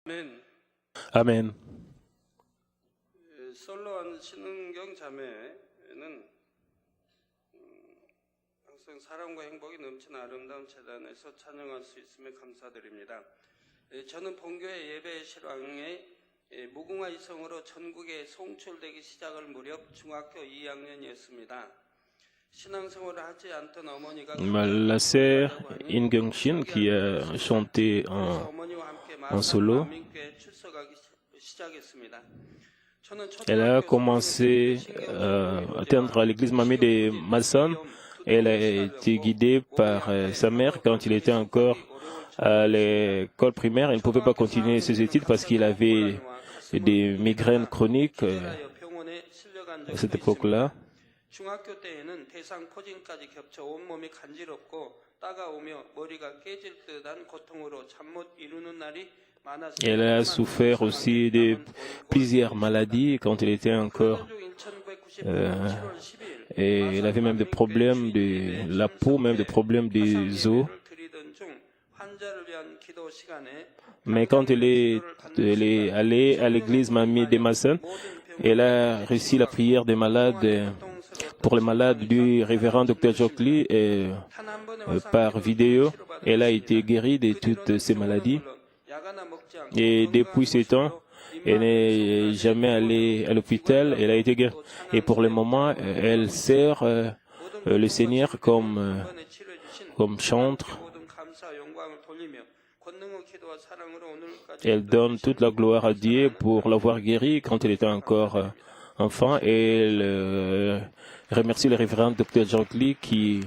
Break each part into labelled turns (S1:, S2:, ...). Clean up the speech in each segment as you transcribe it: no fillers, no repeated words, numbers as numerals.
S1: Amen.
S2: 솔로한 신은경 자매는 항상 사랑과 행복이 넘치는 아름다운 재단에서 찬양할 수 있음에 감사드립니다. 저는 본교회 예배 실황에 무궁화 이성으로 전국에 송출되기 시작할 무렵 중학교 2학년이었습니다. 신앙생활을 하지 않던 어머니가
S1: La sœur In Gyung Shin qui a chanté en solo, elle a commencé à atteindre l'église Mamie de Masson. Elle a été guidée par sa mère quand il était encore à l'école primaire. Il ne pouvait pas continuer ses études parce qu'il avait des migraines chroniques à cette époque-là.
S2: 중학교 때에는 대상 포진까지 겹쳐 온몸이 간지럽고 따가우며 머리가 깨질 듯한 고통으로 잠 못 이루는 날이 많았습니다.
S1: Elle a souffert aussi de plusieurs maladies quand elle était encore. Et elle avait même des problèmes de la peau, même des problèmes des os. Mais quand elle est allée à l'église Mamie de Masson, elle a reçu la prière des malades, pour les malades du révérend Dr. Jokli par vidéo. Elle a été guérie de toutes ces maladies. Et depuis ce temps, elle n'est jamais allée à l'hôpital. Elle a été guérie. Et pour le moment, elle sert le Seigneur comme chantre. Elle donne toute la gloire à Dieu pour l'avoir guérie quand elle était encore enfant. Et elle remercie le révérend Dr. Jokli qui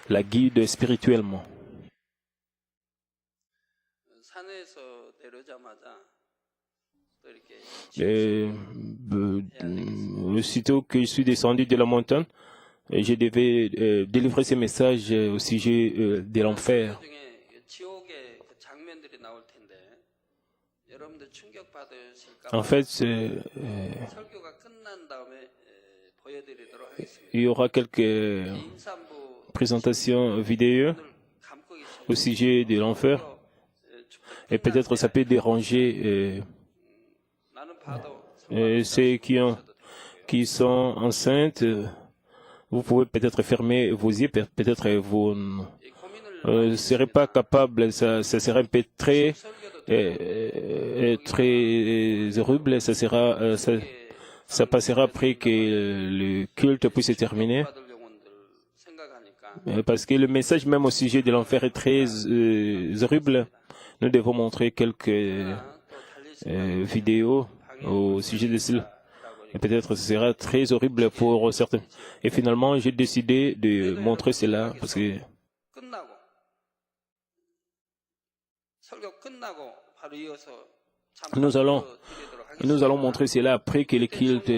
S1: la guide spirituellement. Aussitôt que je suis descendu de la montagne, je devais délivrer ces messages au sujet de l'enfer. En fait, il y aura quelques présentations vidéo au sujet de l'enfer et peut-être ça peut déranger ceux qui sont enceintes. Vous pouvez peut-être fermer vos yeux, peut-être vous ne serez pas capable, ça sera un peu très horrible, ça passera après que le culte puisse se terminer. Parce que le message même au sujet de l'enfer est très horrible. Nous devons montrer quelques vidéos au sujet de cela. Et peut-être ce sera très horrible pour certains. Et finalement, j'ai décidé de montrer cela parce que nous allons montrer cela après que le culte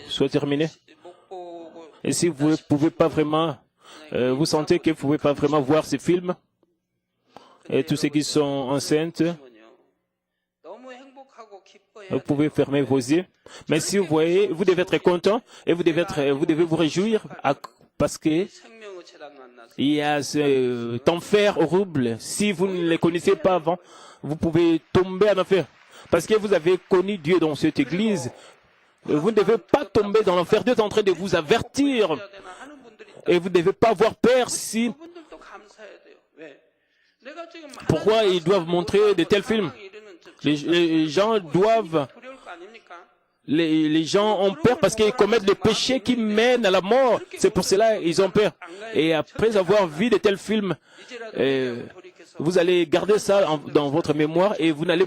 S1: soit terminé. Et si vous ne pouvez pas vraiment, vous sentez que vous ne pouvez pas vraiment voir ces films, et tous ceux qui sont enceintes, vous pouvez fermer vos yeux. Mais si vous voyez, vous devez être content et vous devez vous réjouir parce que il y a cet enfer horrible. Si vous ne le connaissez pas avant, vous pouvez tomber en enfer. Parce que vous avez connu Dieu dans cette église. Vous ne devez pas tomber dans l'enfer. Dieu est en train de vous avertir. Et vous ne devez pas avoir peur si... Pourquoi ils doivent montrer de tels films? Les gens doivent... Les gens ont peur parce qu'ils commettent des péchés qui mènent à la mort. C'est pour cela qu'ils ont peur. Et après avoir vu de tels films, vous allez garder ça dans votre mémoire et vous n'allez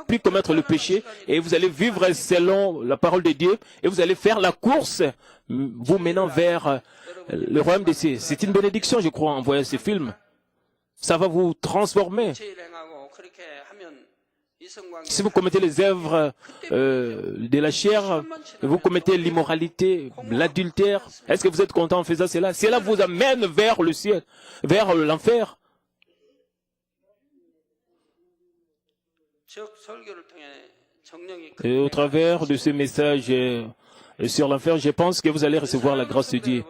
S1: plus commettre le péché et vous allez vivre selon la parole de Dieu et vous allez faire la course vous menant vers le royaume des cieux. C'est une bénédiction, je crois, en voyant ces films. Ça va vous transformer. Si vous commettez les œuvres de la chair, vous commettez l'immoralité, l'adultère, est-ce que vous êtes content en faisant cela? Cela vous amène vers le ciel, vers l'enfer. Et au travers de ce message sur l'enfer, je pense que vous allez recevoir la grâce de Dieu.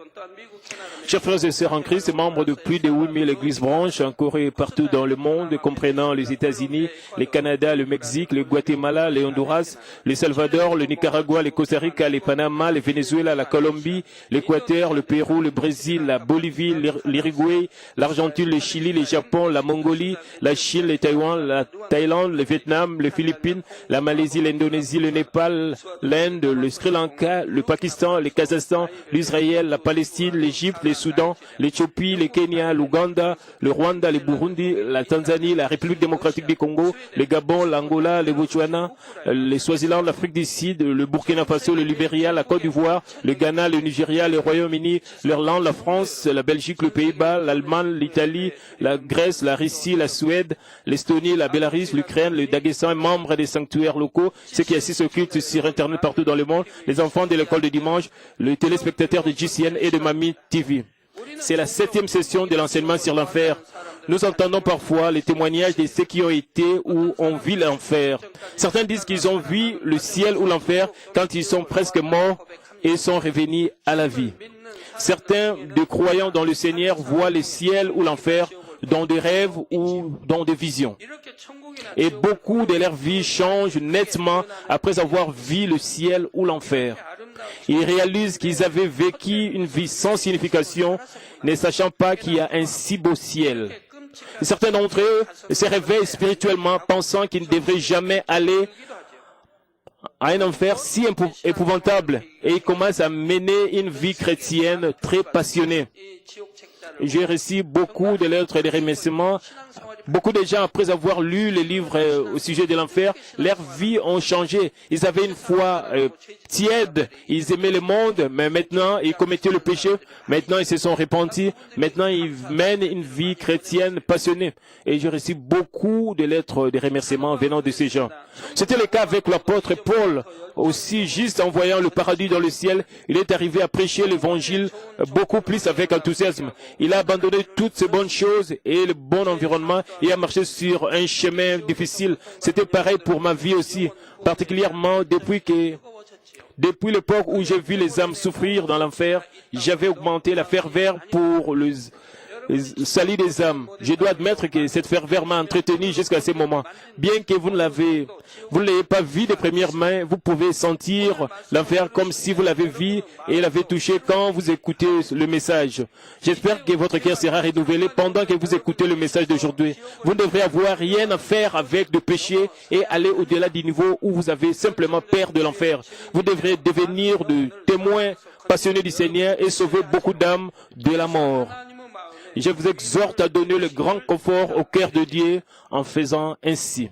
S1: Chers frères et sœurs en Christ, membres de plus de 8000 églises branches, en Corée et partout dans le monde, comprenant les États-Unis, le Canada, le Mexique, le Guatemala, le Honduras, le Salvador, le Nicaragua, le Costa Rica, le Panama, le Venezuela, la Colombie, l'Équateur, le Pérou, le Brésil, la Bolivie, l'Uruguay, l'Argentine, le Chili, le Japon, la Mongolie, la Chine, le Taïwan, la Thaïlande, le Vietnam, les Philippines, la Malaisie, l'Indonésie, le Népal, l'Inde, le Sri Lanka, le Pakistan, le Kazakhstan, l'Israël, la Palestine, l'Égypte, le Soudan, l'Éthiopie, le Kenya, l'Ouganda, le Rwanda, le Burundi, la Tanzanie, la République démocratique du Congo, le Gabon, l'Angola, le Botswana, le Swaziland, l'Afrique du Sud, le Burkina Faso, le Libéria, la Côte d'Ivoire, le Ghana, le Nigeria, le Royaume-Uni, l'Irlande, la France, la Belgique, le Pays-Bas, l'Allemagne, l'Italie, la Grèce, la Russie, la Suède, l'Estonie, la Bélarus, l'Ukraine, le Daghestan, membres des sanctuaires locaux, ceux qui assistent au culte sur Internet partout dans le monde, les enfants de l'école de dimanche, les téléspectateurs de GCN et de Mami TV. C'est la 7e session de l'enseignement sur l'enfer. Nous entendons parfois les témoignages de ceux qui ont été ou ont vu l'enfer. Certains disent qu'ils ont vu le ciel ou l'enfer quand ils sont presque morts et sont revenus à la vie. Certains des croyants dans le Seigneur voient le ciel ou l'enfer dans des rêves ou dans des visions. Et beaucoup de leur vie changent nettement après avoir vu le ciel ou l'enfer. Ils réalisent qu'ils avaient vécu une vie sans signification, ne sachant pas qu'il y a un si beau ciel. Et certains d'entre eux se réveillent spirituellement, pensant qu'ils ne devraient jamais aller à un enfer si épouvantable, et ils commencent à mener une vie chrétienne très passionnée. J'ai reçu beaucoup de lettres et de remerciements. Beaucoup de gens, après avoir lu les livres au sujet de l'enfer, leurs vies ont changé. Ils avaient une foi tiède, ils aimaient le monde, mais maintenant ils commettaient le péché. Maintenant ils se sont repentis. Maintenant ils mènent une vie chrétienne passionnée. Et j'ai reçu beaucoup de lettres de remerciements venant de ces gens. C'était le cas avec l'apôtre Paul. Aussi, juste en voyant le paradis dans le ciel, il est arrivé à prêcher l'évangile beaucoup plus avec enthousiasme. Il a abandonné toutes ces bonnes choses et le bon environnement et a marché sur un chemin difficile. C'était pareil pour ma vie aussi, particulièrement depuis l'époque où j'ai vu les âmes souffrir dans l'enfer, j'avais augmenté la ferveur pour le salut des âmes. Je dois admettre que cette ferveur m'a entretenu jusqu'à ce moment. Bien que vous ne l'ayez pas vu de première main, vous pouvez sentir l'enfer comme si vous l'avez vu et l'avez touché quand vous écoutez le message. J'espère que votre cœur sera renouvelé pendant que vous écoutez le message d'aujourd'hui. Vous ne devrez avoir rien à faire avec le péché et aller au-delà du niveau où vous avez simplement peur de l'enfer. Vous devrez devenir de témoins passionnés du Seigneur et sauver beaucoup d'âmes de la mort. Je vous exhorte à donner le grand confort au cœur de Dieu en faisant ainsi.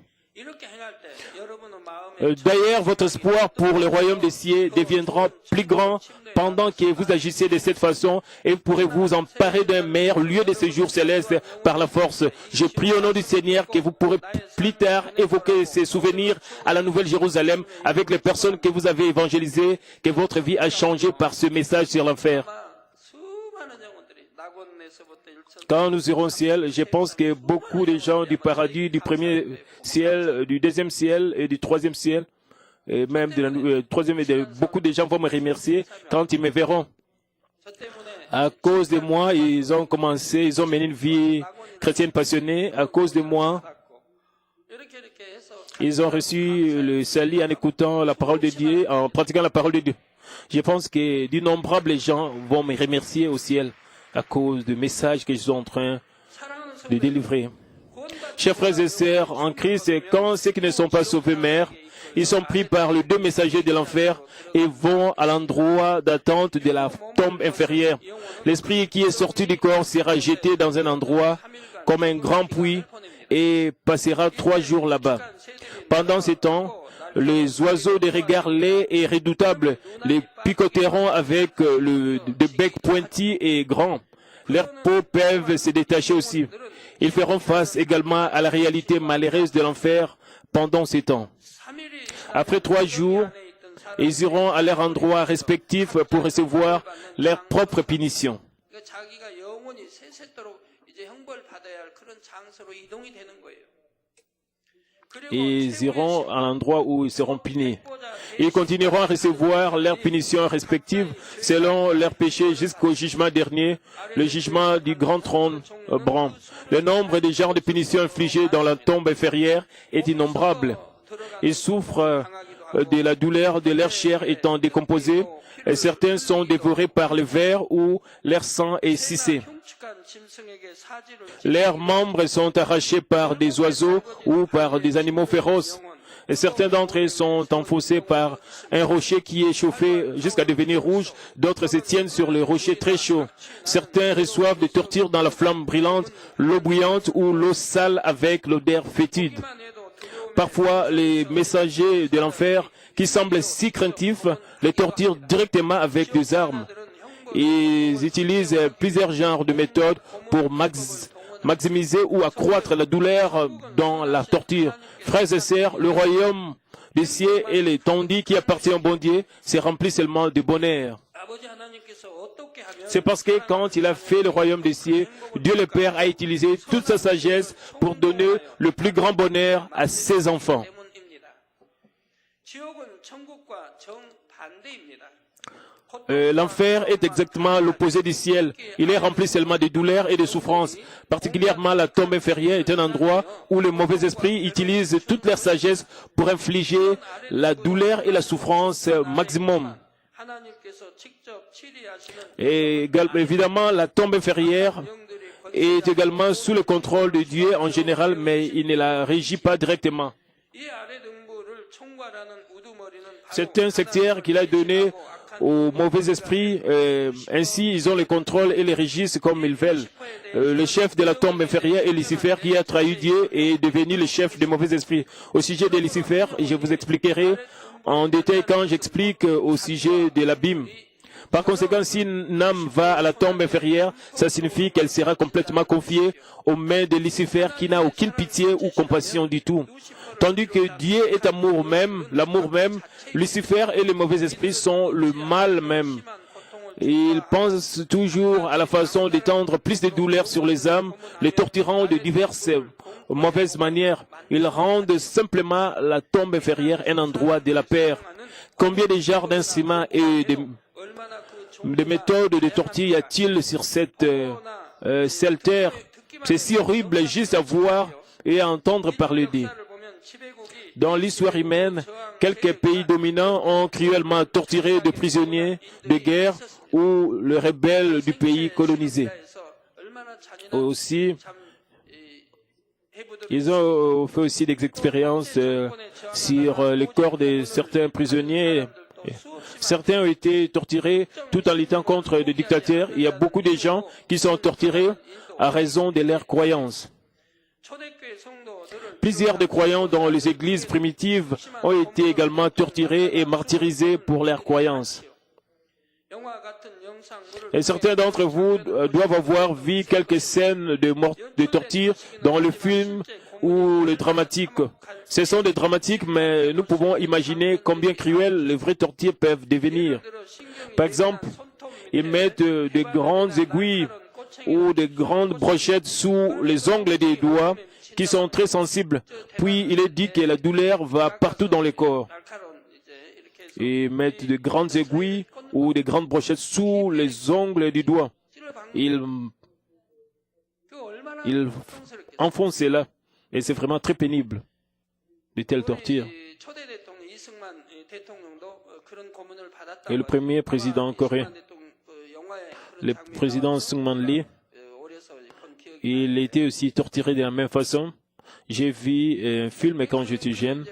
S1: D'ailleurs, votre espoir pour le royaume des cieux deviendra plus grand pendant que vous agissez de cette façon et vous pourrez vous emparer d'un meilleur lieu de séjour céleste par la force. Je prie au nom du Seigneur que vous pourrez plus tard évoquer ces souvenirs à la Nouvelle Jérusalem avec les personnes que vous avez évangélisées, que votre vie a changé par ce message sur l'enfer. Quand nous irons au ciel, je pense que beaucoup de gens du paradis, du premier ciel, du deuxième ciel et du troisième ciel, et même de la troisième, beaucoup de gens vont me remercier quand ils me verront. À cause de moi, ils ont mené une vie chrétienne passionnée. À cause de moi, ils ont reçu le salut en écoutant la parole de Dieu, en pratiquant la parole de Dieu. Je pense que d'innombrables gens vont me remercier au ciel à cause du message que je suis en train de délivrer. Chers frères et sœurs, en Christ, quand ceux qui ne sont pas sauvés meurent, ils sont pris par les deux messagers de l'enfer et vont à l'endroit d'attente de la tombe inférieure. L'esprit qui est sorti du corps sera jeté dans un endroit comme un grand puits et passera 3 jours là-bas. Pendant ce temps, les oiseaux de regard laids et redoutables les picoteront avec des becs pointus et grands. Leurs peaux peuvent se détacher aussi. Ils feront face également à la réalité malheureuse de l'enfer pendant ces temps. Après 3 jours, ils iront à leur endroit respectif pour recevoir leur propre punition. Ils iront à l'endroit où ils seront punis. Ils continueront à recevoir leurs punitions respectives selon leurs péchés jusqu'au jugement dernier, le jugement du grand trône blanc. Le nombre des genres de punitions infligées dans la tombe inférieure est innombrable. Ils souffrent de la douleur de leur chair étant décomposée, et certains sont dévorés par le ver ou leur sang est cissé. Leurs membres sont arrachés par des oiseaux ou par des animaux féroces. Et certains d'entre eux sont enfoncés par un rocher qui est chauffé jusqu'à devenir rouge. D'autres se tiennent sur le rocher très chaud. Certains reçoivent des tortures dans la flamme brûlante, l'eau bouillante ou l'eau sale avec l'odeur fétide. Parfois, les messagers de l'enfer, qui semblent si craintifs, les torturent directement avec des armes. Ils utilisent plusieurs genres de méthodes pour maximiser ou accroître la douleur dans la torture. Frères et sœurs, le royaume des cieux et l'étendue qui appartient au bon Dieu se remplit seulement de bonheur. C'est parce que quand il a fait le royaume des cieux, Dieu le Père a utilisé toute sa sagesse pour donner le plus grand bonheur à ses enfants. L'enfer est exactement l'opposé du ciel. Il est rempli seulement de douleurs et de souffrances. Particulièrement la tombe inférieure est un endroit où les mauvais esprits utilisent toute leur sagesse pour infliger la douleur et la souffrance maximum. Et évidemment, la tombe inférieure est également sous le contrôle de Dieu en général, mais il ne la régit pas directement. C'est un secteur qu'il a donné aux mauvais esprits, ainsi ils ont le contrôle et les régissent comme ils veulent. Le chef de la tombe inférieure est Lucifer qui a trahi Dieu et est devenu le chef des mauvais esprits. Au sujet de Lucifer, je vous expliquerai en détail quand j'explique au sujet de l'abîme. Par conséquent, si une âme va à la tombe inférieure, ça signifie qu'elle sera complètement confiée aux mains de Lucifer qui n'a aucune pitié ou compassion du tout. Tandis que Dieu est amour même, l'amour même, Lucifer et les mauvais esprits sont le mal même. Ils pensent toujours à la façon d'étendre plus de douleur sur les âmes, les torturant de diverses mauvaises manières. Ils rendent simplement la tombe inférieure un endroit de la paix. Combien de genres d'instruments et de méthodes de torture y a-t-il sur cette terre? C'est si horrible juste à voir et à entendre parler d'eux. Dans l'histoire humaine, quelques pays dominants ont cruellement torturé des prisonniers de guerre ou les rebelles du pays colonisé. Aussi, ils ont fait aussi des expériences sur les corps de certains prisonniers. Certains ont été torturés tout en luttant contre des dictateurs. Il y a beaucoup de gens qui sont torturés à raison de leurs croyances. Plusieurs des croyants dans les églises primitives ont été également torturés et martyrisés pour leurs croyances. Et certains d'entre vous doivent avoir vu quelques scènes de torture dans le film ou le dramatique. Ce sont des dramatiques, mais nous pouvons imaginer combien cruelles les vraies tortures peuvent devenir. Par exemple, ils mettent de grandes aiguilles ou de grandes brochettes sous les ongles des doigts qui sont très sensibles. Puis il est dit que la douleur va partout dans le corps. Et mettent de grandes aiguilles ou de grandes brochettes sous les ongles du doigt. Ils enfoncent cela. Et c'est vraiment très pénible, de telles tortures. Et le premier président coréen, le président Syngman Lee, il était aussi torturé de la même façon. J'ai vu un film quand j'étais jeune.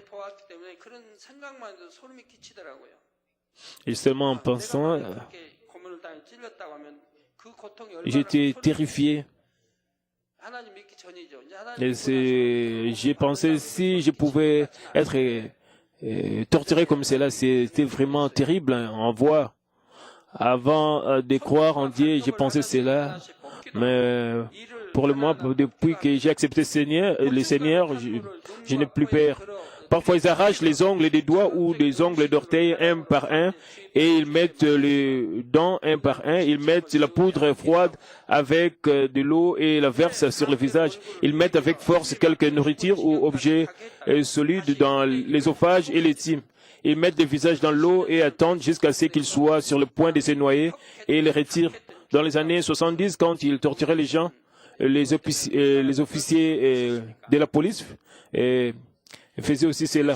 S1: Et seulement en pensant, j'étais terrifié. Et j'ai pensé si je pouvais être torturé comme cela, c'était vraiment terrible en voir. Avant de croire en Dieu, j'ai pensé cela, mais pour le moment, depuis que j'ai accepté le Seigneur, je n'ai plus peur. Parfois, ils arrachent les ongles des doigts ou des ongles d'orteil un par un et ils mettent les dents un par un. Ils mettent la poudre froide avec de l'eau et la versent sur le visage. Ils mettent avec force quelque nourriture ou objet solide dans l'ésophage et les tympes. Ils mettent le visage dans l'eau et attendent jusqu'à ce qu'ils soient sur le point de se noyer et les retirent. Dans les années 70, quand ils torturaient les gens, les officiers de la police faisaient aussi cela.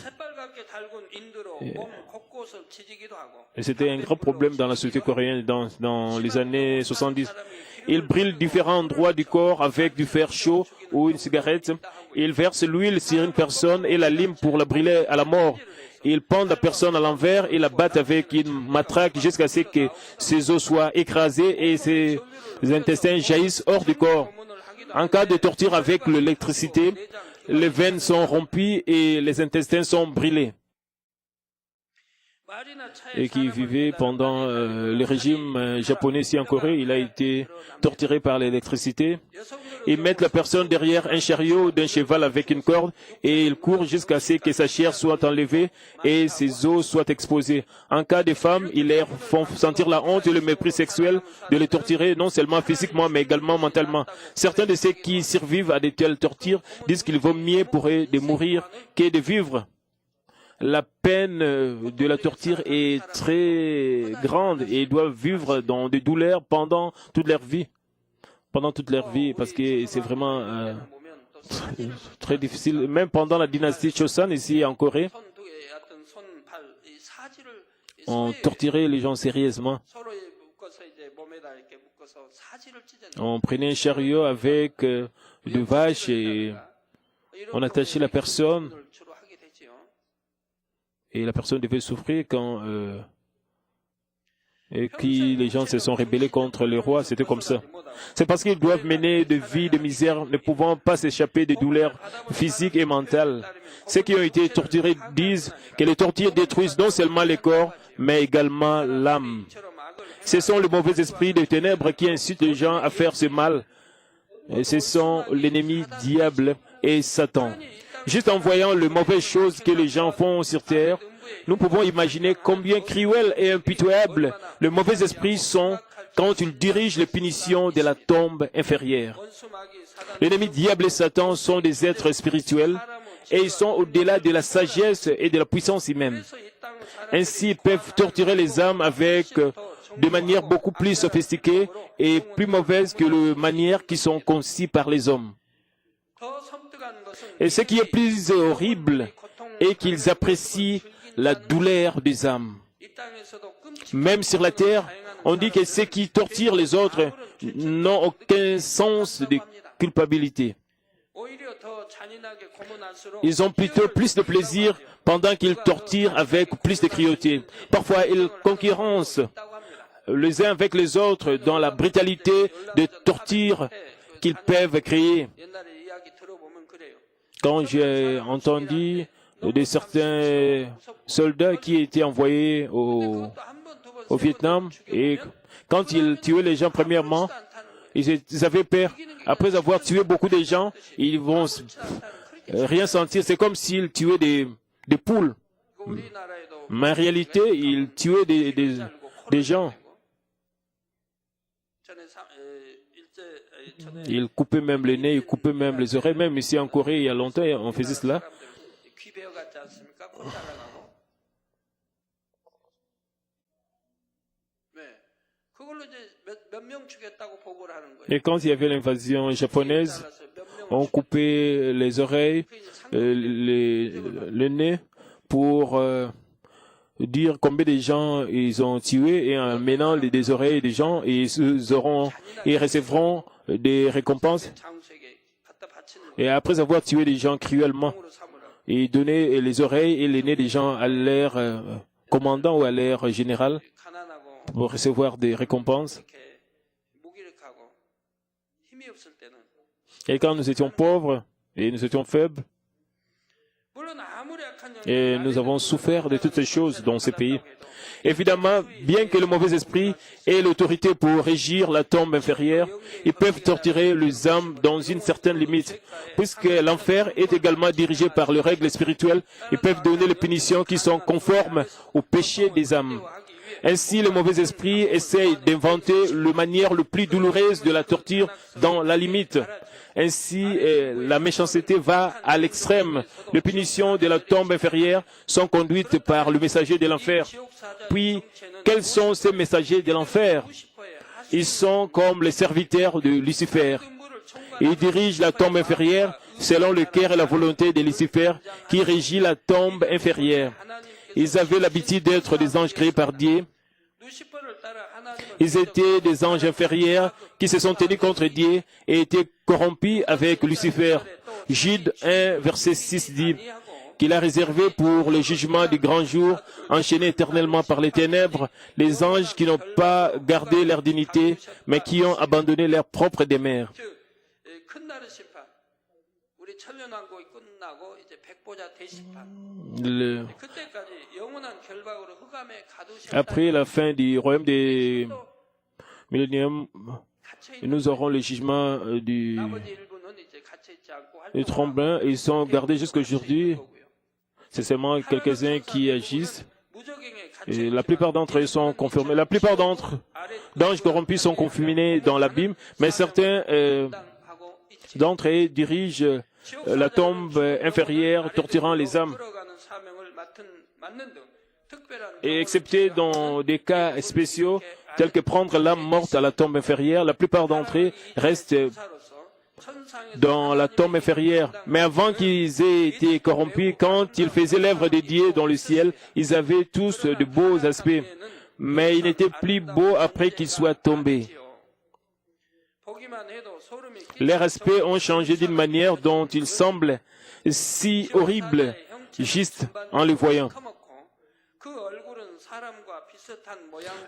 S1: Et c'était un grand problème dans la société coréenne dans les années 70. Ils brûlent différents endroits du corps avec du fer chaud ou une cigarette. Ils versent l'huile sur une personne et la liment pour la brûler à la mort. Ils pendent la personne à l'envers et la battent avec une matraque jusqu'à ce que ses os soient écrasés et ses intestins jaillissent hors du corps. En cas de torture avec l'électricité, les veines sont rompues et les intestins sont brûlés. Et qui vivait pendant le régime japonais ici en Corée, il a été torturé par l'électricité. Ils mettent la personne derrière un chariot d'un cheval avec une corde et ils courent jusqu'à ce que sa chair soit enlevée et ses os soient exposés. En cas de femmes, ils leur font sentir la honte et le mépris sexuel de les torturer, non seulement physiquement mais également mentalement. Certains de ceux qui survivent à de telles tortures disent qu'il vaut mieux pour eux de mourir que de vivre. La peine de la torture est très grande et ils doivent vivre dans des douleurs pendant toute leur vie. Pendant toute leur vie, parce que c'est vraiment très difficile. Même pendant la dynastie Choson, ici en Corée, on torturait les gens sérieusement. On prenait un chariot avec des vaches et on attachait la personne. Et la personne devait souffrir quand les gens se sont rebellés contre le roi. C'était comme ça. C'est parce qu'ils doivent mener des vies de misère, ne pouvant pas s'échapper des douleurs physiques et mentales. Ceux qui ont été torturés disent que les tortures détruisent non seulement le corps, mais également l'âme. Ce sont les mauvais esprits des ténèbres qui incitent les gens à faire ce mal. Et ce sont l'ennemi diable et Satan. Juste en voyant les mauvaises choses que les gens font sur terre, nous pouvons imaginer combien cruels et impitoyables les mauvais esprits sont quand ils dirigent les punitions de la tombe inférieure. L'ennemi diable et Satan sont des êtres spirituels et ils sont au-delà de la sagesse et de la puissance humaine. Ainsi, ils peuvent torturer les âmes avec de manière beaucoup plus sophistiquée et plus mauvaise que les manières qui sont conçues par les hommes. Et ce qui est plus horrible est qu'ils apprécient la douleur des âmes. Même sur la terre, on dit que ceux qui torturent les autres n'ont aucun sens de culpabilité. Ils ont plutôt plus de plaisir pendant qu'ils torturent avec plus de cruauté. Parfois, ils concurrencent les uns avec les autres dans la brutalité de torture qu'ils peuvent créer. Quand j'ai entendu de certains soldats qui étaient envoyés au Vietnam et quand ils tuaient les gens premièrement, ils avaient peur. Après avoir tué beaucoup de gens, ils vont rien sentir. C'est comme s'ils tuaient des poules. Mais en réalité, ils tuaient des gens. Ils coupaient même les nez, ils coupaient même les oreilles. Même ici en Corée, il y a longtemps, on faisait cela. Et quand il y avait l'invasion japonaise, on coupait les oreilles, le nez pour dire combien de gens ils ont tués et en menant des oreilles des gens, ils recevront des récompenses. Et après avoir tué des gens cruellement, ils donnaient les oreilles et les nez des gens à leur commandant ou à leur général pour recevoir des récompenses. Et quand nous étions pauvres et nous étions faibles, Et nous avons souffert de toutes ces choses dans ces pays. Évidemment, bien que le mauvais esprit ait l'autorité pour régir la tombe inférieure, ils peuvent torturer les âmes dans une certaine limite. Puisque l'enfer est également dirigé par les règles spirituelles, ils peuvent donner les punitions qui sont conformes au péché des âmes. Ainsi, le mauvais esprit essaye d'inventer la manière le plus douloureuse de la torture dans la limite. Ainsi, la méchanceté va à l'extrême. Les punitions de la tombe inférieure sont conduites par le messager de l'enfer. Puis, quels sont ces messagers de l'enfer? Ils sont comme les serviteurs de Lucifer. Ils dirigent la tombe inférieure selon le cœur et la volonté de Lucifer qui régit la tombe inférieure. Ils avaient l'habitude d'être des anges créés par Dieu. Ils étaient des anges inférieurs qui se sont tenus contre Dieu et étaient corrompus avec Lucifer. Jude 1, verset 6 dit qu'il a réservé pour le jugement du grand jour, enchaînés éternellement par les ténèbres, les anges qui n'ont pas gardé leur dignité, mais qui ont abandonné leur propre demeure. Après la fin du royaume des milléniums, nous aurons le jugement du tremblement. Ils sont gardés jusqu'à aujourd'hui. C'est seulement quelques-uns qui agissent. Et la plupart d'entre eux sont confirmés. La plupart d'anges corrompus sont confinés dans l'abîme, mais certains d'entre eux dirigent la tombe inférieure, torturant les âmes. Et excepté dans des cas spéciaux, tels que prendre l'âme morte à la tombe inférieure, la plupart d'entre eux restent dans la tombe inférieure. Mais avant qu'ils aient été corrompus, quand ils faisaient l'œuvre de Dieu dans le ciel, ils avaient tous de beaux aspects. Mais ils n'étaient plus beaux après qu'ils soient tombés. Leurs aspects ont changé d'une manière dont ils semblent si horribles, juste en les voyant.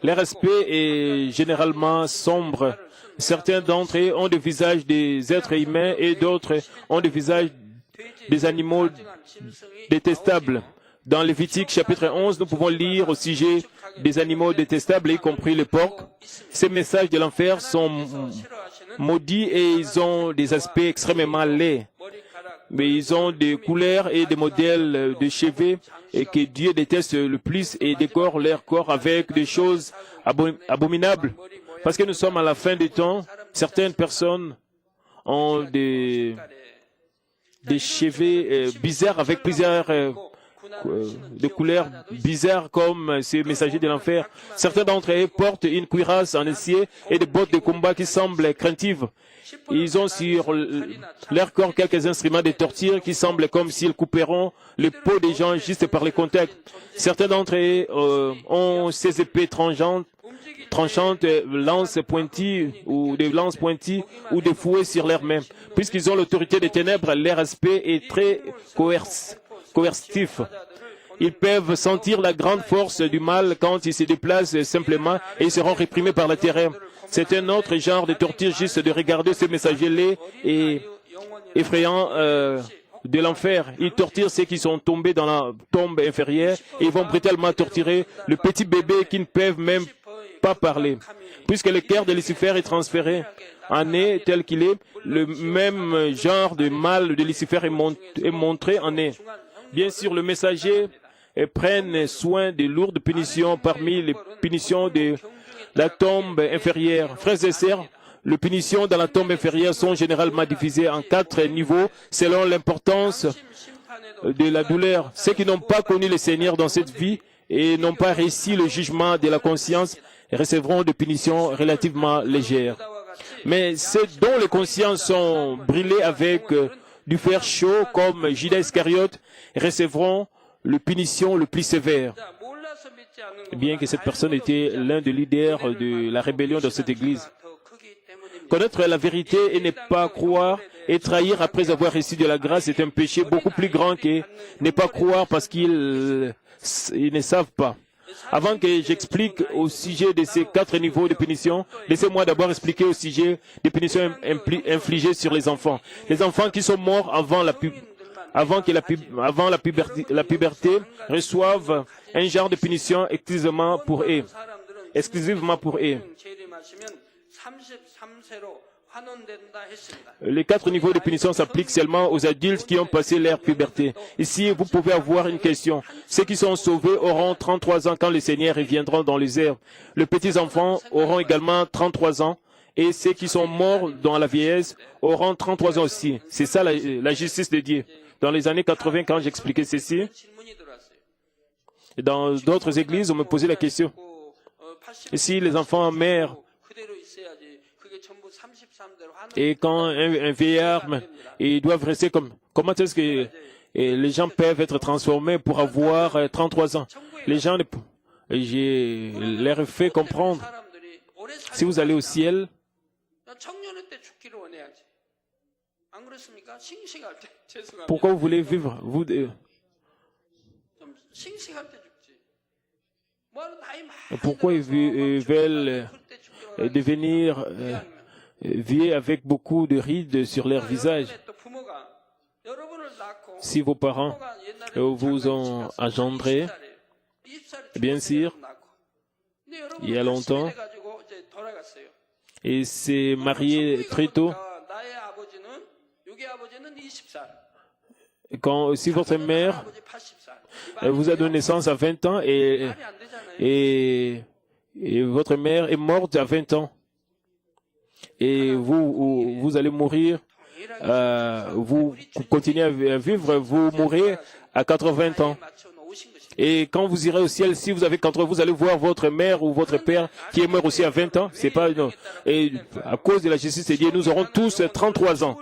S1: Leur aspect est généralement sombre. Certains d'entre eux ont des visages des êtres humains et d'autres ont des visages des animaux détestables. Dans Lévitique chapitre 11, nous pouvons lire au sujet des animaux détestables, y compris les porcs. Ces messages de l'enfer sont maudits et ils ont des aspects extrêmement laids. Mais ils ont des couleurs et des modèles de cheveux et que Dieu déteste le plus et décore leur corps avec des choses abominables. Parce que nous sommes à la fin des temps, certaines personnes ont des cheveux bizarres avec plusieurs de couleurs bizarres comme ces messagers de l'enfer. Certains d'entre eux portent une cuirasse en acier et des bottes de combat qui semblent craintives. Ils ont sur leur corps quelques instruments de torture qui semblent comme s'ils couperont les peaux des gens juste par les contacts. Certains d'entre eux ont ces épées tranchantes, lances pointues ou des lances pointues ou des fouets sur leurs mains. Puisqu'ils ont l'autorité des ténèbres, leur aspect est très coercitif. Ils peuvent sentir la grande force du mal quand ils se déplacent simplement et ils seront réprimés par la terreur. C'est un autre genre de torture juste de regarder ces messagers laids et effrayants de l'enfer. Ils torturent ceux qui sont tombés dans la tombe inférieure et ils vont brutalement torturer le petit bébé qui ne peuvent même pas parler. Puisque le cœur de Lucifer est transféré en eux tel qu'il est, le même genre de mal de Lucifer est montré en eux. Bien sûr, le messager prenne soin des lourdes punitions parmi les punitions de la tombe inférieure. Frères et sœurs, les punitions dans la tombe inférieure sont généralement divisées en 4 niveaux selon l'importance de la douleur. Ceux qui n'ont pas connu le Seigneur dans cette vie et n'ont pas réussi le jugement de la conscience recevront des punitions relativement légères. Mais ceux dont les consciences sont brûlées avec du fer chaud, comme Judas Iscariote, recevront les punitions les plus sévères. Bien que cette personne était l'un des leaders de la rébellion dans cette église. Connaître la vérité et ne pas croire et trahir après avoir reçu de la grâce est un péché beaucoup plus grand que ne pas croire parce qu'ils ne savent pas. Avant que j'explique au sujet de ces 4 niveaux de punition, laissez-moi d'abord expliquer au sujet des punitions infligées sur les enfants. Les enfants qui sont morts avant avant la puberté, reçoivent un genre de punition exclusivement pour eux. Les 4 niveaux de punition s'appliquent seulement aux adultes qui ont passé leur puberté. Ici, vous pouvez avoir une question. Ceux qui sont sauvés auront 33 ans quand le Seigneur reviendra dans les airs. Les petits-enfants auront également 33 ans. Et ceux qui sont morts dans la vieillesse auront 33 ans aussi. C'est ça la justice de Dieu. Dans les années 80, quand j'expliquais ceci, dans d'autres églises, on me posait la question. Si les enfants meurent, et quand un vieillard, ils doivent rester comme... Comment est-ce que les gens peuvent être transformés pour avoir 33 ans? Les gens, j'ai leur fait comprendre. Si vous allez au ciel, pourquoi vous voulez vivre pourquoi ils veulent devenir vieux avec beaucoup de rides sur leur visage? Si vos parents vous ont engendré, bien sûr, il y a longtemps, et s'est marié très tôt, si votre mère vous a donné naissance à 20 ans et votre mère est morte à 20 ans, et vous allez mourir, vous continuez à vivre, vous mourrez à 80 ans. Et quand vous irez au ciel, si vous avez 80, vous allez voir votre mère ou votre père qui est mort aussi à 20 ans. C'est pas, non. Et à cause de la justice de Dieu, nous aurons tous 33 ans.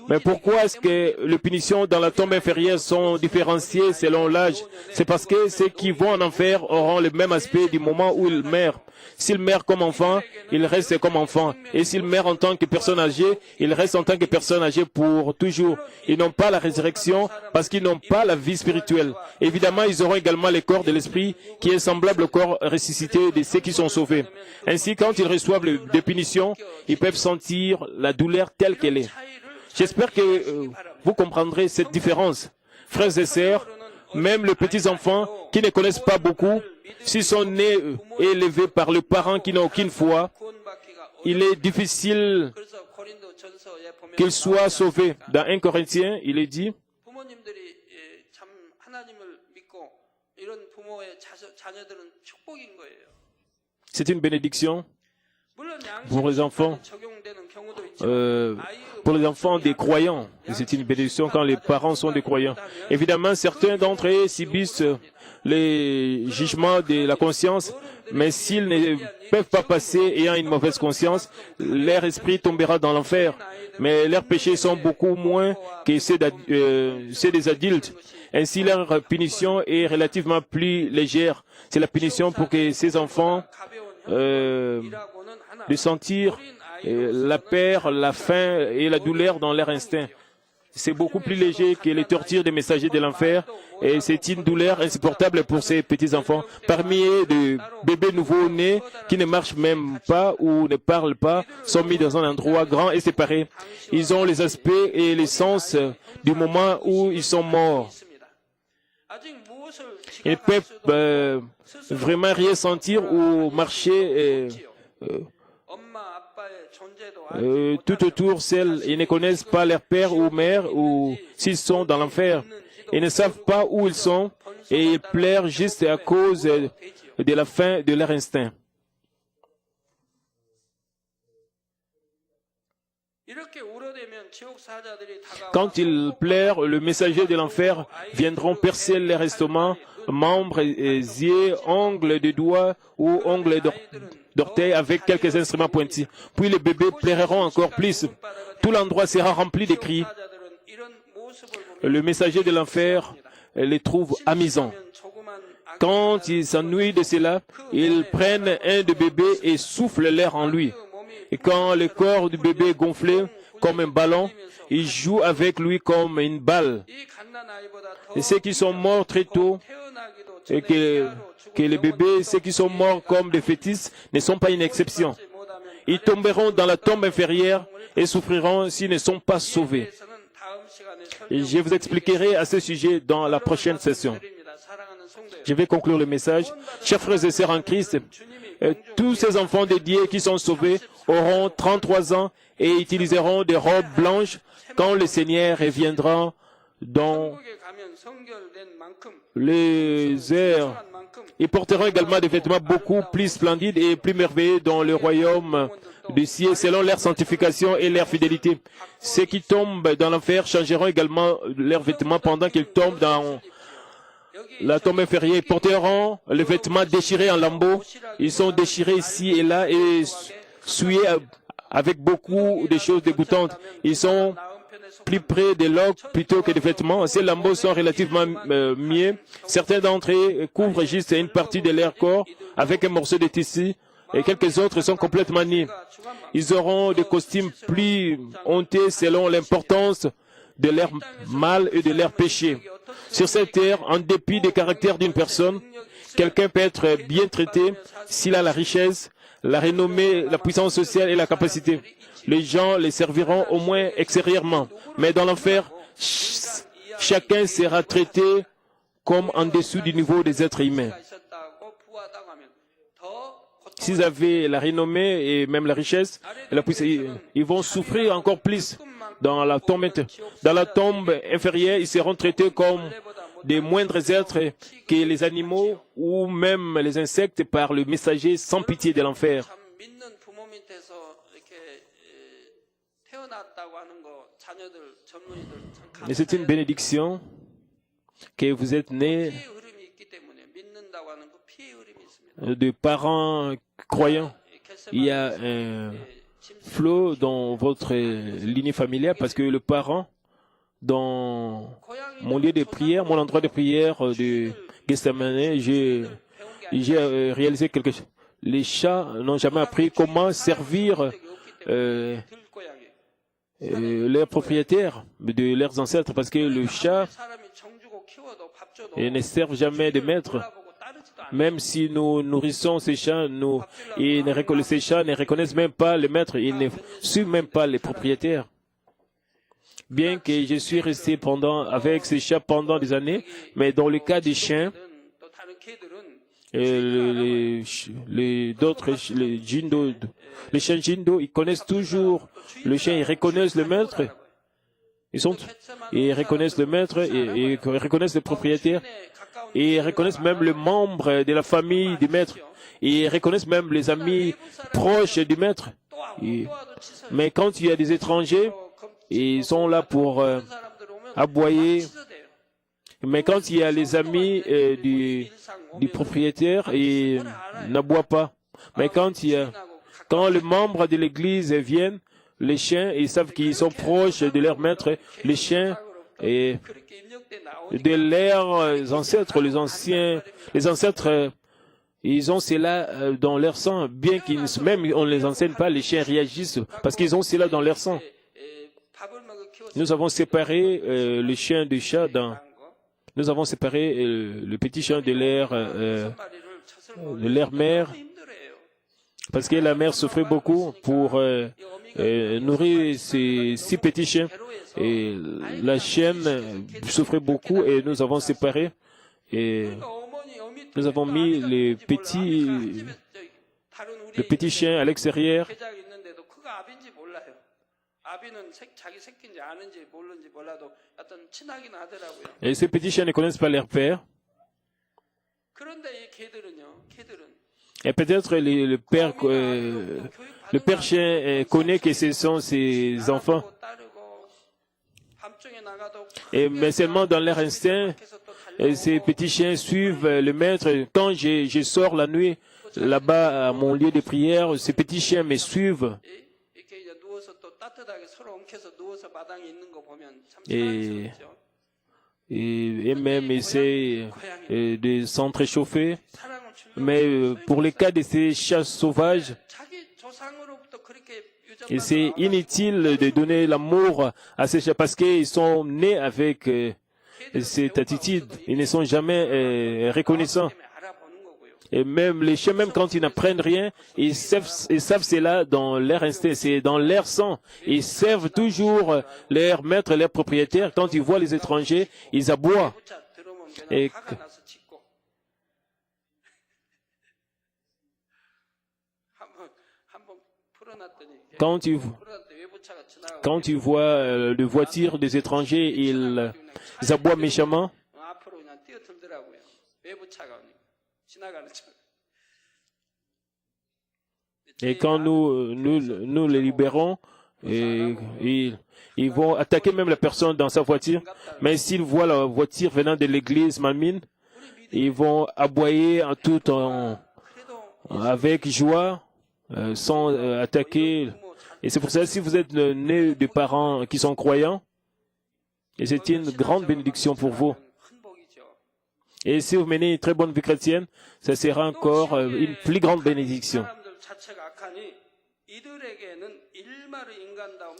S1: Mais pourquoi est-ce que les punitions dans la tombe inférieure sont différenciées selon l'âge? C'est parce que ceux qui vont en enfer auront le même aspect du moment où ils meurent. S'ils meurent comme enfants, ils restent comme enfants. Et s'ils meurent en tant que personne âgée, ils restent en tant que personne âgée pour toujours. Ils n'ont pas la résurrection parce qu'ils n'ont pas la vie spirituelle. Évidemment, ils auront également le corps de l'esprit qui est semblable au corps ressuscité de ceux qui sont sauvés. Ainsi, quand ils reçoivent des punitions, ils peuvent sentir la douleur telle qu'elle est. J'espère que vous comprendrez cette différence. Frères et sœurs, même les petits-enfants qui ne connaissent pas beaucoup, s'ils sont nés et élevés par les parents qui n'ont aucune foi, il est difficile qu'ils soient sauvés. Dans 1 Corinthiens, il est dit, c'est une bénédiction pour les enfants. Pour les enfants des croyants, c'est une bénédiction quand les parents sont des croyants. Évidemment, certains d'entre eux subissent les jugements de la conscience, mais s'ils ne peuvent pas passer ayant une mauvaise conscience, leur esprit tombera dans l'enfer. Mais leurs péchés sont beaucoup moins que ceux des adultes. Ainsi, leur punition est relativement plus légère. C'est la punition pour que ces enfants de sentir la peur, la faim et la douleur dans leur instinct. C'est beaucoup plus léger que les tortures des messagers de l'enfer et c'est une douleur insupportable pour ces petits-enfants. Parmi eux, des bébés nouveau-nés qui ne marchent même pas ou ne parlent pas sont mis dans un endroit grand et séparé. Ils ont les aspects et les sens du moment où ils sont morts. Ils ne peuvent vraiment rien sentir ou marcher tout autour, ils ne connaissent pas leur père ou mère ou s'ils sont dans l'enfer. Ils ne savent pas où ils sont et ils pleurent juste à cause de la fin de leur instinct. Quand ils pleurent, le messager de l'enfer viendront percer leur estomac, membres, yeux, ongles de doigts ou ongles d'orteils avec quelques instruments pointus. Puis les bébés pleureront encore plus. Tout l'endroit sera rempli de cris. Le messager de l'enfer les trouve amusants. Quand ils s'ennuient de cela, ils prennent un des bébés et soufflent l'air en lui. Et quand le corps du bébé est gonflé comme un ballon, ils jouent avec lui comme une balle. Et ceux qui sont morts très tôt, et que les bébés, ceux qui sont morts comme des fœtus, ne sont pas une exception. Ils tomberont dans la tombe inférieure et souffriront s'ils ne sont pas sauvés. Et je vous expliquerai à ce sujet dans la prochaine session. Je vais conclure le message. Chers frères et sœurs en Christ, tous ces enfants dédiés qui sont sauvés auront 33 ans et utiliseront des robes blanches quand le Seigneur reviendra dans les airs. Ils porteront également des vêtements beaucoup plus splendides et plus merveilleux dans le royaume du ciel selon leur sanctification et leur fidélité. Ceux qui tombent dans l'enfer changeront également leurs vêtements pendant qu'ils tombent dans la tombe inférieure. Ils porteront les vêtements déchirés en lambeaux. Ils sont déchirés ici et là et souillés avec beaucoup de choses dégoûtantes. Ils sont plus près des loques plutôt que des vêtements. Ces lambeaux sont relativement mieux. Certains d'entre eux couvrent juste une partie de leur corps avec un morceau de tissu et quelques autres sont complètement nus. Ils auront des costumes plus honteux selon l'importance de leur mal et de leur péché. Sur cette terre, en dépit des caractères d'une personne, quelqu'un peut être bien traité s'il a la richesse, la renommée, la puissance sociale et la capacité. Les gens les serviront au moins extérieurement. Mais dans l'enfer, chacun sera traité comme en dessous du niveau des êtres humains. S'ils avaient la renommée et même la richesse, et la puissance, ils vont souffrir encore plus. Dans la tombe inférieure, ils seront traités comme des moindres êtres que les animaux ou même les insectes par le messager sans pitié de l'enfer. Et c'est une bénédiction que vous êtes nés de parents croyants. Il y a un flot dans votre lignée familiale parce que le parent, dans mon lieu de prière, mon endroit de prière de Gethsemane, j'ai réalisé quelque chose. Les chats n'ont jamais appris comment servir leurs propriétaires de leurs ancêtres parce que le chat ne servent jamais de maître. Même si nous nourrissons ces chats, ces chats ne reconnaissent même pas le maître, ils ne suivent même pas les propriétaires. Bien que je suis resté avec ces chats pendant des années, mais dans le cas des chiens, les chiens Jindo, ils connaissent toujours le chien, ils reconnaissent le maître. Ils reconnaissent le maître et ils reconnaissent le propriétaire. Et ils reconnaissent même les membres de la famille du maître. Et ils reconnaissent même les amis proches du maître. Mais quand il y a des étrangers, ils sont là pour aboyer. Mais quand il y a les amis du propriétaire, ils n'aboient pas. Mais quand les membres de l'église viennent, les chiens, ils savent qu'ils sont proches de leur maître. Les chiens et de leurs ancêtres, les ancêtres, ils ont cela dans leur sang, bien qu'ils même on ne les enseigne pas, les chiens réagissent parce qu'ils ont cela dans leur sang. Nous avons séparé le chien du chat nous avons séparé le petit chien de leur mère parce que la mère souffrait beaucoup pour nourrir ces 6 petits chiens. Et la chienne souffrait beaucoup et nous avons séparé et nous avons mis le petit chien à l'extérieur. Et ces petits chiens ne connaissent pas leur père. Et peut-être le père chien connaît que ce sont ses enfants. Mais seulement dans leur instinct, ces petits chiens suivent le maître. Quand je sors la nuit, là-bas à mon lieu de prière, ces petits chiens me suivent. Et même essaient de s'entrechauffer. Mais pour les cas de ces chats sauvages, et c'est inutile de donner l'amour à ces chats parce qu'ils sont nés avec cette attitude. Ils ne sont jamais reconnaissants. Et même les chiens, même quand ils n'apprennent rien, ils savent cela dans leur instinct, c'est dans leur sang. Ils servent toujours leur maître, leur propriétaire. Quand ils voient les étrangers, ils aboient. Et quand tu vois les voitures des étrangers, ils aboient méchamment. Et quand nous les libérons, ils vont attaquer même la personne dans sa voiture. Mais s'ils voient la voiture venant de l'église Mamine, ils vont aboyer avec joie, sans attaquer. Et c'est pour ça, si vous êtes né de parents qui sont croyants, et c'est une grande bénédiction pour vous. Et si vous menez une très bonne vie chrétienne, ça sera encore une plus grande bénédiction.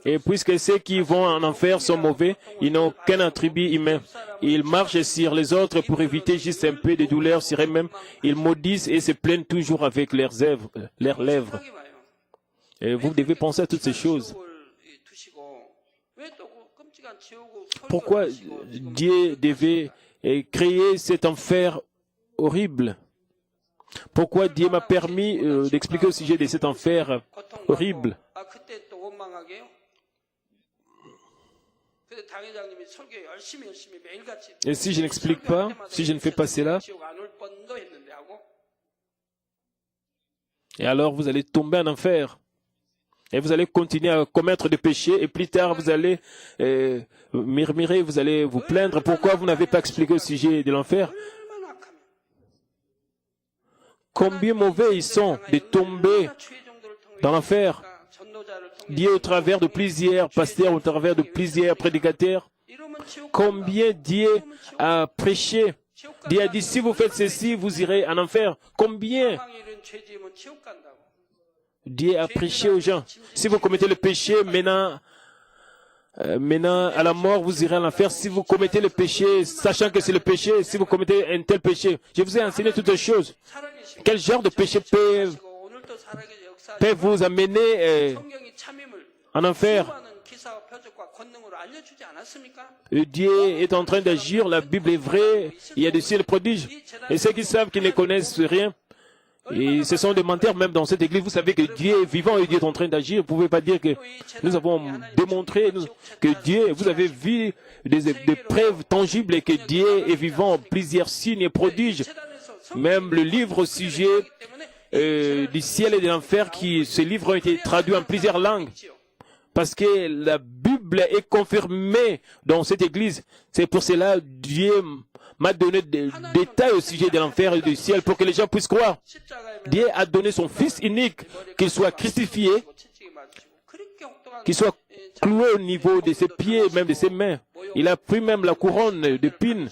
S1: Et puisque ceux qui vont en enfer sont mauvais, ils n'ont aucun attribut humain. Ils marchent sur les autres pour éviter juste un peu de douleur sur eux-mêmes. Ils maudissent et se plaignent toujours avec leurs lèvres. Et vous devez penser à toutes ces choses. Pourquoi Dieu devait créer cet enfer horrible? Pourquoi Dieu m'a permis d'expliquer au sujet de cet enfer horrible? Et si je n'explique pas, si je ne fais pas cela, et alors vous allez tomber en enfer. Et vous allez continuer à commettre des péchés, et plus tard vous allez murmurer, vous allez vous plaindre. Pourquoi vous n'avez pas expliqué au sujet de l'enfer? Combien mauvais ils sont de tomber dans l'enfer. Dieu, au travers de plusieurs pasteurs, au travers de plusieurs prédicateurs, combien Dieu a prêché. Dieu a dit, si vous faites ceci, vous irez en enfer. Combien Dieu a prêché aux gens. Si vous commettez le péché, maintenant à la mort, vous irez en enfer. Si vous commettez le péché, sachant que c'est le péché, si vous commettez un tel péché, je vous ai enseigné toutes les choses. Quel genre de péché peut vous amener en enfer? Dieu est en train d'agir, la Bible est vraie, il y a des signes prodiges. Et ceux qui savent qu'ils ne connaissent rien, et ce sont des menteurs même dans cette église. Vous savez que Dieu est vivant et Dieu est en train d'agir. Vous ne pouvez pas dire que nous avons démontré que Dieu, vous avez vu des preuves tangibles et que Dieu est vivant, plusieurs signes et prodiges. Même le livre au sujet du ciel et de l'enfer, ce livre a été traduit en plusieurs langues. Parce que la Bible est confirmée dans cette église. C'est pour cela que Dieu m'a donné des détails au sujet de l'enfer et du ciel pour que les gens puissent croire. Dieu a donné son Fils unique, qu'il soit crucifié, qu'il soit cloué au niveau de ses pieds, même de ses mains. Il a pris même la couronne d'épines.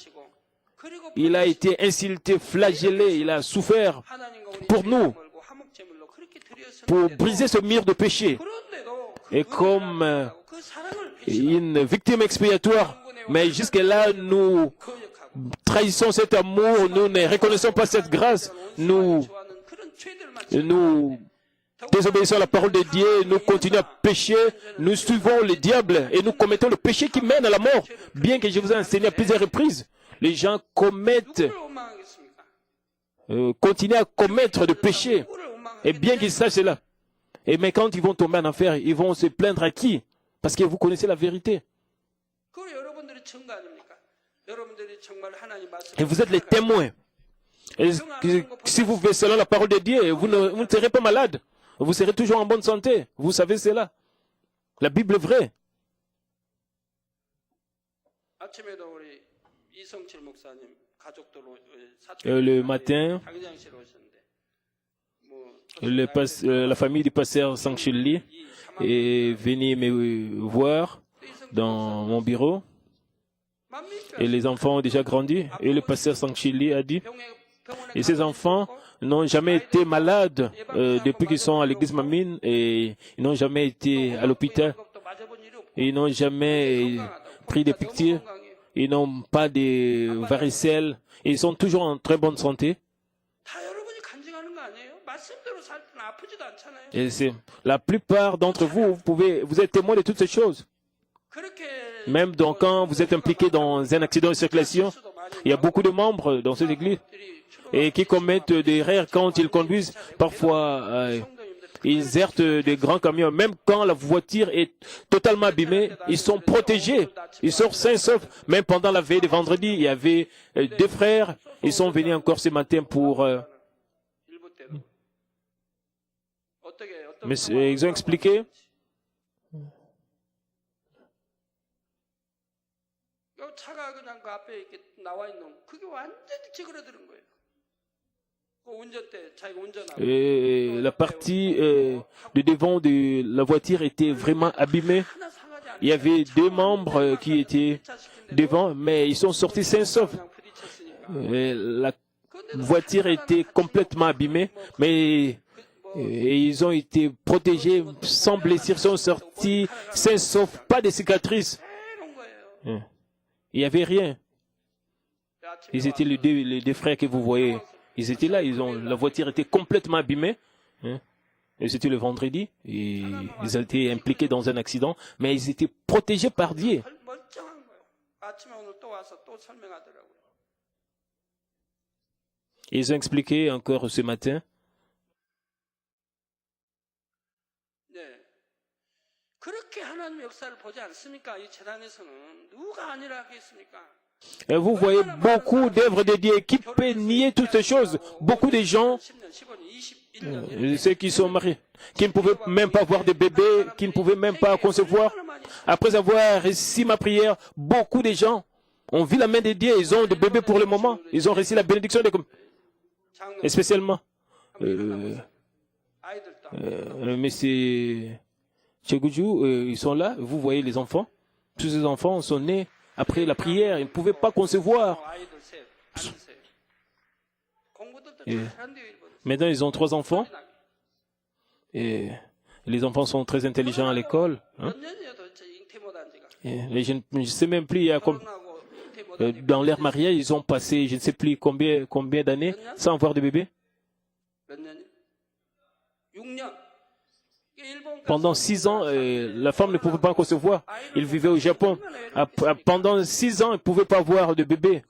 S1: Il a été insulté, flagellé, il a souffert pour nous, pour briser ce mur de péché. Et comme une victime expiatoire, mais jusque-là, nous trahissons cet amour, nous ne reconnaissons pas cette grâce, nous désobéissons à la parole de Dieu, nous continuons à pécher, nous suivons le diable et nous commettons le péché qui mène à la mort. Bien que je vous ai enseigné à plusieurs reprises, les gens continuent à commettre de péché. Et bien qu'ils sachent cela. Mais quand ils vont tomber en enfer, ils vont se plaindre à qui? Parce que vous connaissez la vérité. Et vous êtes les témoins. Et si vous faites selon la parole de Dieu, vous ne serez pas malade. Vous serez toujours en bonne santé. Vous savez cela. La Bible est vraie. Le matin, la famille du pasteur Sangchili est venue me voir dans mon bureau. Et les enfants ont déjà grandi. Et le pasteur Sangchili a dit, et ces enfants n'ont jamais été malades depuis qu'ils sont à l'église Mamine, et ils n'ont jamais été à l'hôpital. Ils n'ont jamais pris des piqûres. Ils n'ont pas de varicelle. Ils sont toujours en très bonne santé.
S2: 말씀대로 살 때는 아프지도 않잖아요.
S1: Et la plupart d'entre vous, vous êtes témoins de toutes ces choses.
S2: 그렇게
S1: Même quand vous êtes impliqué dans un accident de circulation, il y a beaucoup de membres dans cette église et qui commettent des erreurs quand ils conduisent. Parfois, ils heurtent des grands camions. Même quand la voiture est totalement abîmée, ils sont protégés. Ils sortent sains et saufs. Même pendant la veille de vendredi, il y avait deux frères. Ils sont venus encore ce matin pour... mais ils ont expliqué.
S2: 차가 그냥 그 앞에 이렇게 나와 있는 그게 완전히 찌그러드는 거예요. 그 운전대 자기가 운전하고.
S1: Et la partie de devant de la voiture était vraiment abîmée. Il y avait deux membres qui étaient devant, mais ils sont sortis sains et saufs. La voiture était complètement abîmée, mais ils ont été protégés sans blessure, ils sont sortis sains et saufs, pas de cicatrices. Il n'y avait rien. Ils étaient les deux frères que vous voyez. Ils étaient là, la voiture était complètement abîmée. Et c'était le vendredi. Et ils ont été impliqués dans un accident, mais ils étaient protégés par Dieu. Ils ont expliqué encore ce matin. Et vous voyez beaucoup d'œuvres de Dieu qui peuvent nier toutes ces choses. Beaucoup de gens, ceux qui sont mariés, qui ne pouvaient même pas avoir de bébés, qui ne pouvaient même pas concevoir. Après avoir réussi ma prière, beaucoup de gens ont vu la main de Dieu, ils ont des bébés pour le moment. Ils ont reçu la bénédiction de... Et spécialement, Monsieur Chegoujou, ils sont là, vous voyez les enfants. Tous ces enfants sont nés après la prière, ils ne pouvaient pas concevoir. Et maintenant, ils ont 3 enfants. Et les enfants sont très intelligents à l'école. Et je ne sais même plus, il y a comme, dans leur mariage, ils ont passé, je ne sais plus combien d'années sans avoir de bébé. Pendant 6 ans, la femme ne pouvait pas concevoir. Ils vivaient au Japon. Pendant 6 ans, ils ne pouvaient pas avoir de bébé.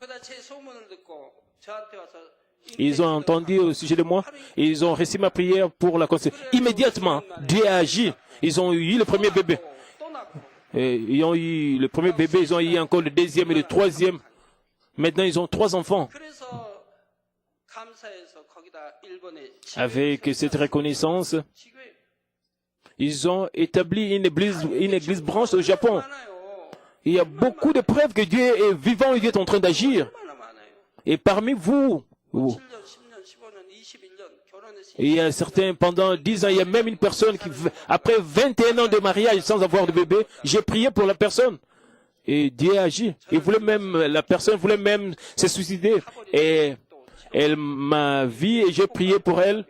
S1: Ils ont entendu au sujet de moi et ils ont reçu ma prière pour la conception. Immédiatement, Dieu a agi. Ils ont eu le premier bébé. Ils ont eu le premier bébé, ils ont eu encore le deuxième et le troisième. Maintenant, ils ont 3 enfants. Avec cette reconnaissance, ils ont établi une église branche au Japon. Il y a beaucoup de preuves que Dieu est vivant et Dieu est en train d'agir. Et parmi vous, il y a certains, pendant 10 ans, il y a même une personne qui, après 21 ans de mariage sans avoir de bébé, j'ai prié pour la personne. Et Dieu a agi. La personne voulait même se suicider. Et elle m'a vu et j'ai prié pour elle.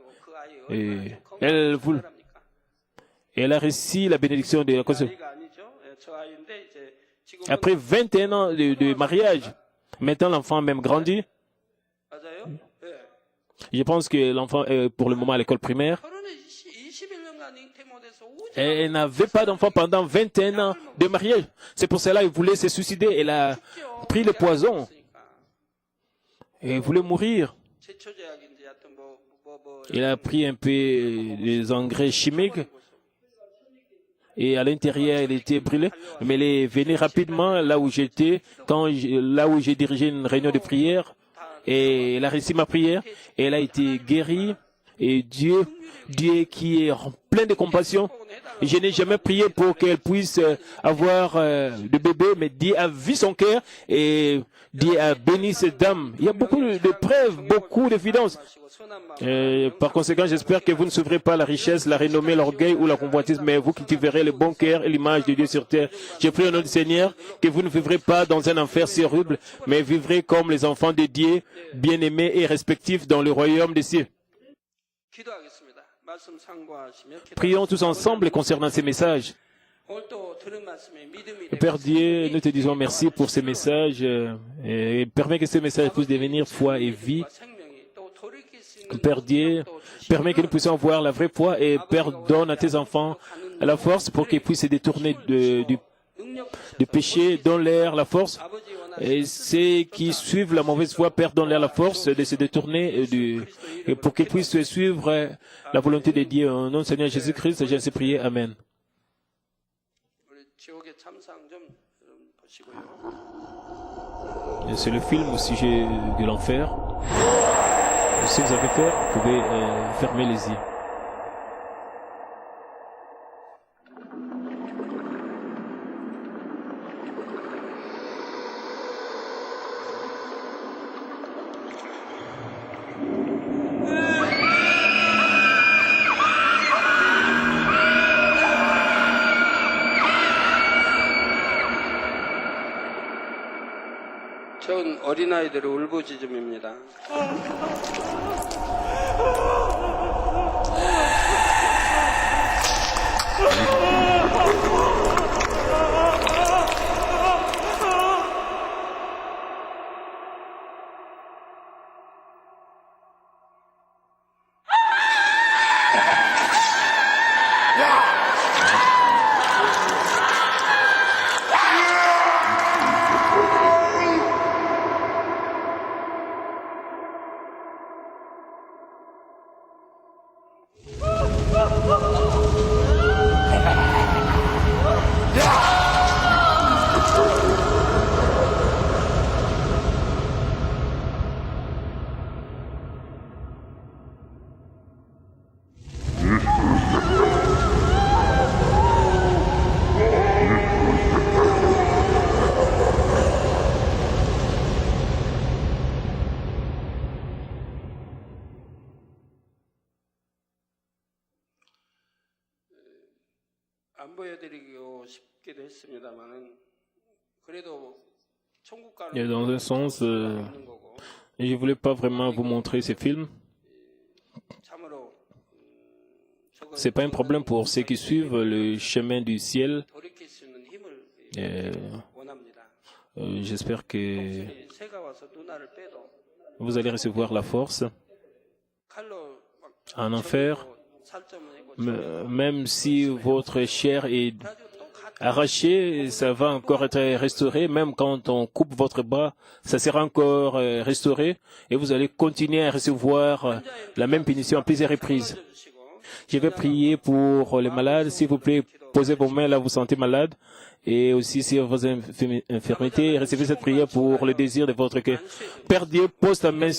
S1: Et elle a reçu la bénédiction de la conception. Après 21 ans de mariage, maintenant l'enfant a même grandi. Je pense que l'enfant est pour le moment à l'école primaire. Et elle n'avait pas d'enfant pendant 21 ans de mariage. C'est pour cela qu'elle voulait se suicider. Elle a pris le poison. Et elle voulait mourir. Elle a pris un peu des engrais chimiques. Et à l'intérieur, elle était brûlée. Mais elle est venue rapidement là où j'étais, là où j'ai dirigé une réunion de prière. Et elle a reçu ma prière. Et elle a été guérie. Et Dieu qui est plein de compassion. Je n'ai jamais prié pour qu'elle puisse avoir de bébé, mais Dieu a vu son cœur et Dieu a béni cette dame. Il y a beaucoup de preuves, beaucoup d'évidence. Par conséquent, j'espère que vous ne souffrez pas la richesse, la renommée, l'orgueil ou la convoitise, mais vous cultiverez le bon cœur et l'image de Dieu sur terre. Je prie au nom du Seigneur que vous ne vivrez pas dans un enfer si horrible, mais vivrez comme les enfants de Dieu, bien-aimés et respectifs dans le royaume des cieux. Prions tous ensemble concernant ces messages. Père Dieu, nous te disons merci pour ces messages et permets que ces messages puissent devenir foi et vie Père Dieu, permet que nous puissions voir la vraie foi et Père, donne à tes enfants la force pour qu'ils puissent se détourner du péché, donne-leur la force. Et ceux qui suivent la mauvaise voie, Père, donne-leur la force de se détourner et pour qu'ils puissent suivre la volonté de Dieu. Au nom du Seigneur Jésus-Christ, j'ai ainsi prié. Amen. C'est le film au sujet de l'enfer. Si vous avez peur, vous pouvez fermer les yeux.
S2: 전 어린아이들의 울부짖음입니다. 안 보여드리고 싶기도 했습니다만은 그래도 천국 가는
S1: Et dans un sens, je ne voulais pas vraiment vous montrer ces films.
S2: 참으로
S1: C'est pas un problème pour ceux qui suivent le chemin du ciel.
S2: 돌이킬 수 있는 힘을 원합니다.
S1: J'espère que
S2: 새가 와서 눈알을 빼도
S1: vous allez recevoir la force
S2: 칼로 막
S1: en enfer,
S2: 살점을 내고
S1: même si votre chair est arrachée, ça va encore être restauré. Même quand on coupe votre bras, ça sera encore restauré et vous allez continuer à recevoir la même punition à plusieurs reprises. Je vais prier pour les malades. S'il vous plaît, posez vos mains là où vous sentez malade. Et aussi sur vos infirmités, recevez cette prière pour le désir de votre cœur. Père Dieu, pose ta main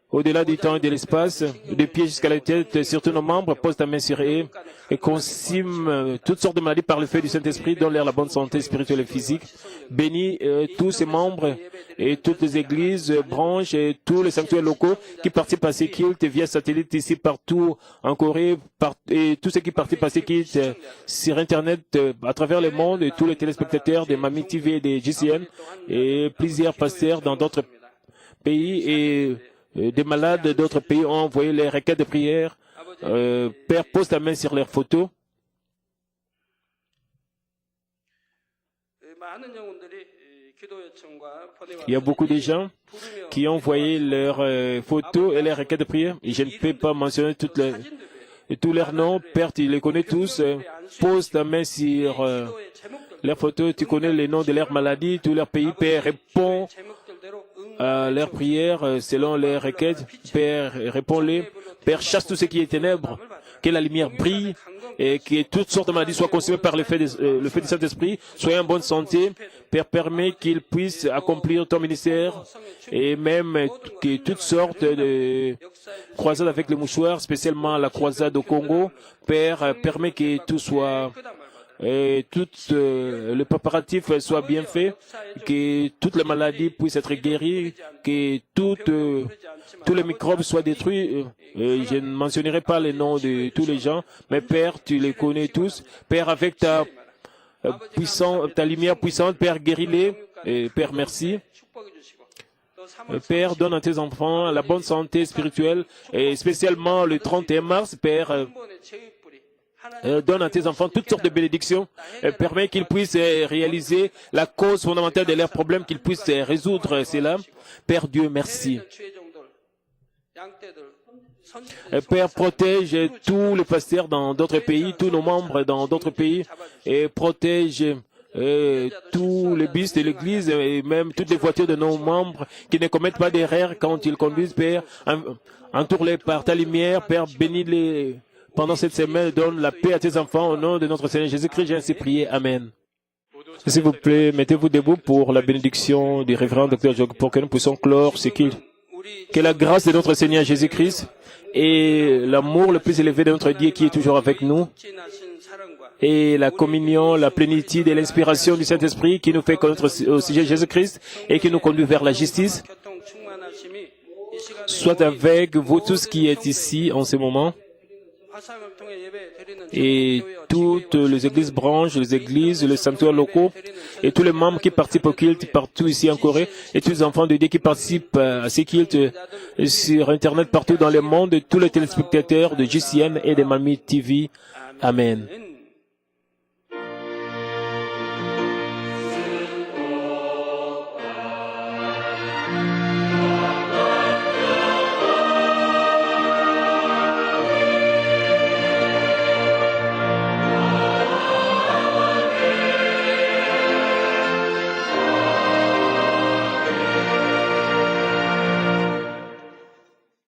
S1: au-delà du temps et de l'espace, des pieds jusqu'à la tête, sur tous nos membres, pose ta main sur eux et consume toutes sortes de maladies par le feu du Saint-Esprit, donne-leur la bonne santé spirituelle et physique. Bénis tous ces membres et toutes les églises, branches et tous les sanctuaires locaux qui participent à ces cultes via satellite ici partout en Corée et tous ceux qui participent à ces cultes sur Internet à travers le monde et tous les téléspectateurs de Mami TV et de JCN et plusieurs pasteurs dans d'autres pays et des malades d'autres pays ont envoyé les requêtes de prière. Père, pose ta main sur leurs photos. Il y a beaucoup de gens qui ont envoyé leurs photos et leurs requêtes de prière. Et je ne peux pas mentionner tous leurs noms. Père, tu les connais tous. Pose ta main sur leurs photos. Tu connais les noms de leurs maladies, tous leurs pays. Père, réponds à leurs prières selon leurs requêtes. Père, réponds-les. Père, chasse tout ce qui est ténèbres, que la lumière brille et que toutes sortes de maladies soient consumées par le fait du Saint-Esprit. Soyez en bonne santé. Père, permet qu'ils puissent accomplir ton ministère et même que toutes sortes de croisades avec le mouchoir, spécialement la croisade au Congo. Père, permet que tout soit et tout le préparatif soit bien fait, que toutes les maladies puissent être guéries, que tous les microbes soient détruits. Je ne mentionnerai pas les noms de tous les gens, mais Père, tu les connais tous. Père, avec ta lumière puissante, Père, guéris-les. Père, merci. Père, donne à tes enfants la bonne santé spirituelle, et spécialement le 31 mars, Père, donne à tes enfants toutes sortes de bénédictions, permet qu'ils puissent réaliser la cause fondamentale de leurs problèmes, qu'ils puissent résoudre cela. Père Dieu, merci. Père, protège tous les pasteurs dans d'autres pays, tous nos membres dans d'autres pays, et protège tous les bus de l'Église et même toutes les voitures de nos membres qui ne commettent pas d'erreurs quand ils conduisent, Père. Entoure-les par ta lumière, Père, bénis-les pendant cette semaine, donne la paix à tes enfants au nom de notre Seigneur Jésus-Christ. J'ai ainsi prié. Amen. S'il vous plaît, mettez-vous debout pour la bénédiction du révérend Dr. Jog pour que nous puissions clore ce qu'il. Que la grâce de notre Seigneur Jésus-Christ et l'amour le plus élevé de notre Dieu qui est toujours avec nous et la communion, la plénitude et l'inspiration du Saint-Esprit qui nous fait connaître au sujet de Jésus-Christ et qui nous conduit vers la justice, soit avec vous tous qui êtes ici en ce moment et toutes les églises branches, les églises, les sanctuaires locaux et tous les membres qui participent au culte partout ici en Corée et tous les enfants de Dieu qui participent à ces cultes sur Internet partout dans le monde et tous les téléspectateurs de JCN et de Malmi TV. Amen.